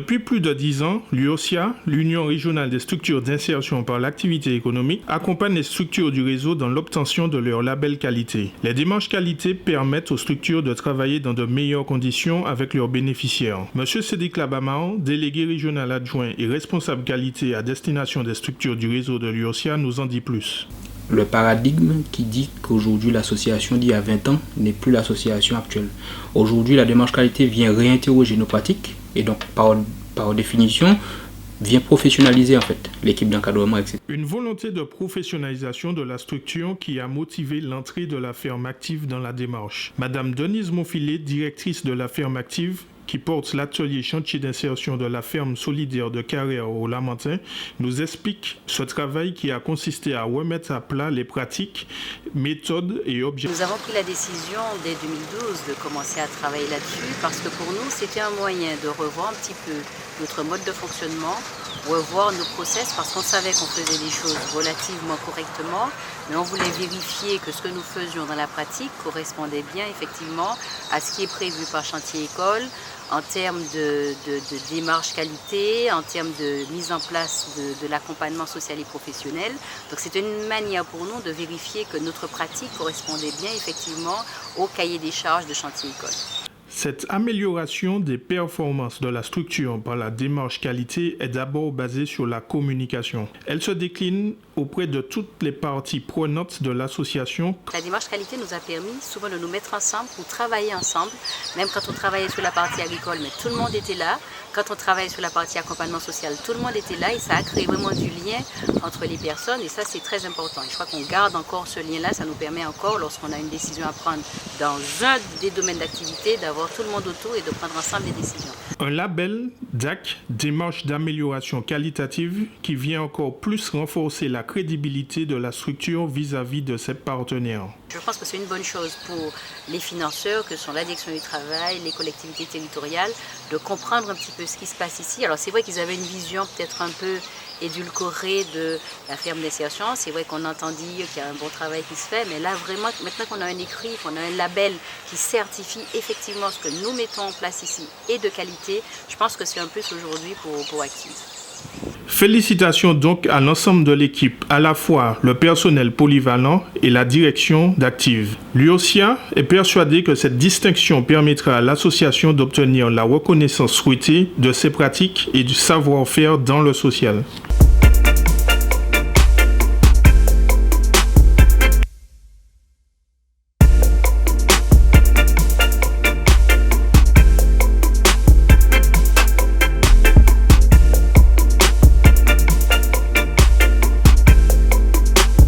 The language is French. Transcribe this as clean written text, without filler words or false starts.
Depuis plus de 10 ans, l'UOSIA, l'Union régionale des structures d'insertion par l'activité économique, accompagne les structures du réseau dans l'obtention de leur label qualité. Les démarches qualité permettent aux structures de travailler dans de meilleures conditions avec leurs bénéficiaires. Monsieur Cédric Labamao, délégué régional adjoint et responsable qualité à destination des structures du réseau de l'UOSIA, nous en dit plus. Le paradigme qui dit qu'aujourd'hui l'association d'il y a 20 ans n'est plus l'association actuelle. Aujourd'hui, la démarche qualité vient réinterroger nos pratiques et donc par définition vient professionnaliser en fait l'équipe d'encadrement, etc. Une volonté de professionnalisation de la structure qui a motivé l'entrée de la ferme active dans la démarche. Madame Denise Monfilet, directrice de la ferme active, qui porte l'atelier chantier d'insertion de la ferme solidaire de Carrière au Lamentin, nous explique ce travail qui a consisté à remettre à plat les pratiques, méthodes et objectifs. Nous avons pris la décision dès 2012 de commencer à travailler là-dessus parce que pour nous, c'était un moyen de revoir un petit peu notre mode de fonctionnement, revoir nos process parce qu'on savait qu'on faisait des choses relativement correctement, mais on voulait vérifier que ce que nous faisions dans la pratique correspondait bien effectivement à ce qui est prévu par Chantier École, en termes de démarche qualité, en termes de mise en place de l'accompagnement social et professionnel. Donc c'est une manière pour nous de vérifier que notre pratique correspondait bien effectivement au cahier des charges de Chantier École. Cette amélioration des performances de la structure par la démarche qualité est d'abord basée sur la communication. Elle se décline auprès de toutes les parties prenantes de l'association. La démarche qualité nous a permis souvent de nous mettre ensemble pour travailler ensemble, même quand on travaillait sur la partie agricole, mais tout le monde était là. Quand on travaillait sur la partie accompagnement social, tout le monde était là et ça a créé vraiment du lien entre les personnes et ça c'est très important. Et je crois qu'on garde encore ce lien-là, ça nous permet encore, lorsqu'on a une décision à prendre dans un des domaines d'activité, d'avoir tout le monde autour et de prendre ensemble des décisions. Un label DAC, démarche d'amélioration qualitative, qui vient encore plus renforcer la crédibilité de la structure vis-à-vis de ses partenaires. Je pense que c'est une bonne chose pour les financeurs, que sont la direction du travail, les collectivités territoriales, de comprendre un petit peu ce qui se passe ici. Alors c'est vrai qu'ils avaient une vision peut-être un peu édulcorée de la ferme d'insertion. C'est vrai qu'on entend dire qu'il y a un bon travail qui se fait, mais là vraiment, maintenant qu'on a un écrit, qu'on a un label qui certifie effectivement ce que nous mettons en place ici et de qualité, je pense que c'est un plus aujourd'hui pour Active. Félicitations donc à l'ensemble de l'équipe, à la fois le personnel polyvalent et la direction d'Active. L'UOSIA est persuadé que cette distinction permettra à l'association d'obtenir la reconnaissance souhaitée de ses pratiques et du savoir-faire dans le social.